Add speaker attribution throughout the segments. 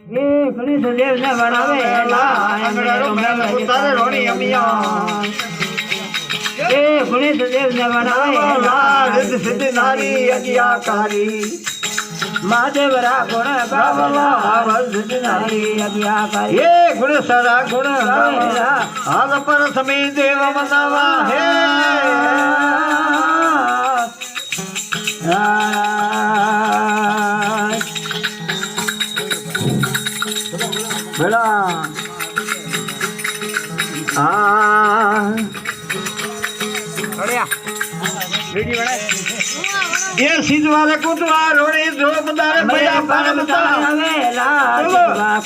Speaker 1: એ ગણેશ દેવ ને વણાવેલા
Speaker 2: તારે રોણી અમિયા
Speaker 1: એ ગણેશ દેવ ને વણાવેલા
Speaker 2: સિદ્ધ સિદ્ધ નારી અજ્ઞાકારી
Speaker 1: મહાદેવ રા ગુણ ગાવલા સિદ્ધ નારી અજ્ઞાકારી
Speaker 2: એ ગુણ સરા ગુણ ગાવલા હાલ પર સમી દેવ મનાવા હે બેડા ये सिद्धवारे कुतवा रोड़ी द्रौपदारे मजा परमता
Speaker 1: आवेला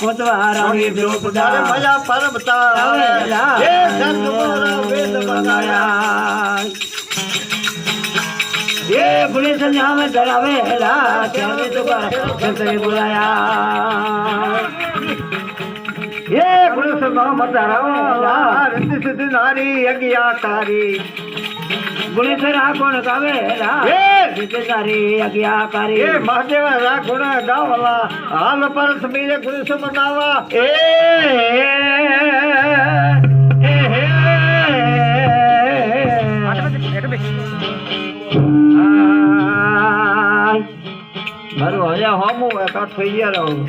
Speaker 1: कुतवा रोड़ी द्रौपदारे
Speaker 2: मजा परमता
Speaker 1: आवेला
Speaker 2: ये सतगुरु वेद बनाया
Speaker 1: ये पुलिस संध्या में डरावेला चले तो कर बुलाया
Speaker 2: ये पुलिस नाम डरावेला रिद्धि सिद्धि नारी अज्ञाकारी
Speaker 1: गुणेश रागुण गावेला सिद्ध नारी अज्ञाकारी
Speaker 2: ये महादेव रागुण गावला हाल पर समीरे गुणेश मनावा મારું હયા હોમું કાઠ થઈ ગયા રહું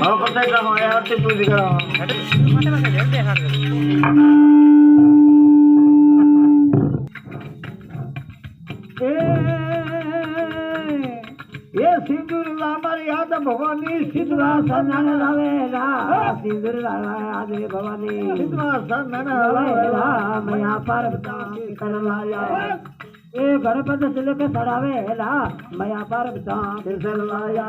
Speaker 2: હા પતાઈ જાઓ આરતી પૂરી કરો ये सिंदूर हमारी याद भवानी सिद्धवा सन्नान लावेला सिंदूर याद भवानी सिद्धवा सन्नान लावेला मया पार्वता कर लाया ए गणपति तिलक सड़ावेला मया पार्वता तिलक लाया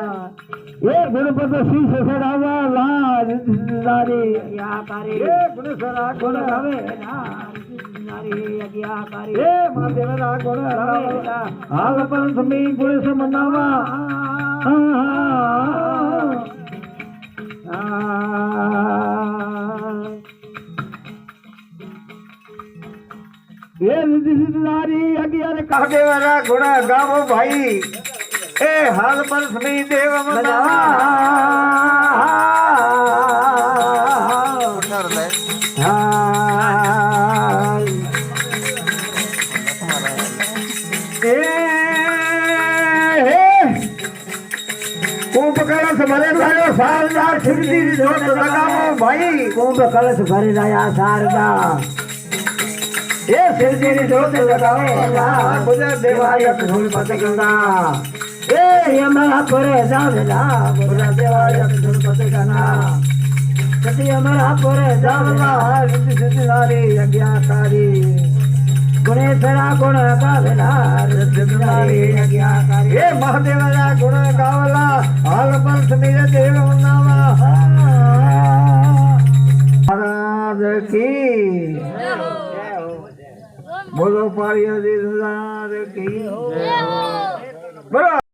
Speaker 2: ये गणपति शीश सड़ावेला नारी अज्ञाकारी ये गुणसरा गुण गावेला नारी अज्ञाकारी ये महादेवरा गुण गावेला हाल पर समी गुण से मनावा ये नारी अज्ञान कागे वाला गुण गावो भाई ए हाल पर समी देव मनावा कुंभ कलश भरे लायो शारदा शिवजी जोत लगाओ भाई
Speaker 1: कुंभ कलश भरे लाया शारदा
Speaker 2: ये शिवजी जोत लगाओ गुजर देवायत धूल पति गंगा
Speaker 1: ए यमला पुरे जावला
Speaker 2: गुजर देवायत धूल पति गंगा
Speaker 1: सती यमला पुरे जावला
Speaker 2: सिद्धि सिद्धि नारी अज्ञाकारी
Speaker 1: गुणेश्वरा गुण गावला
Speaker 2: सिद्धि नारी अज्ञाकारी ये महादेवरा गुण गावला हाल पर समीर देव मनावा महाराज की बोलो पारिया की बोलो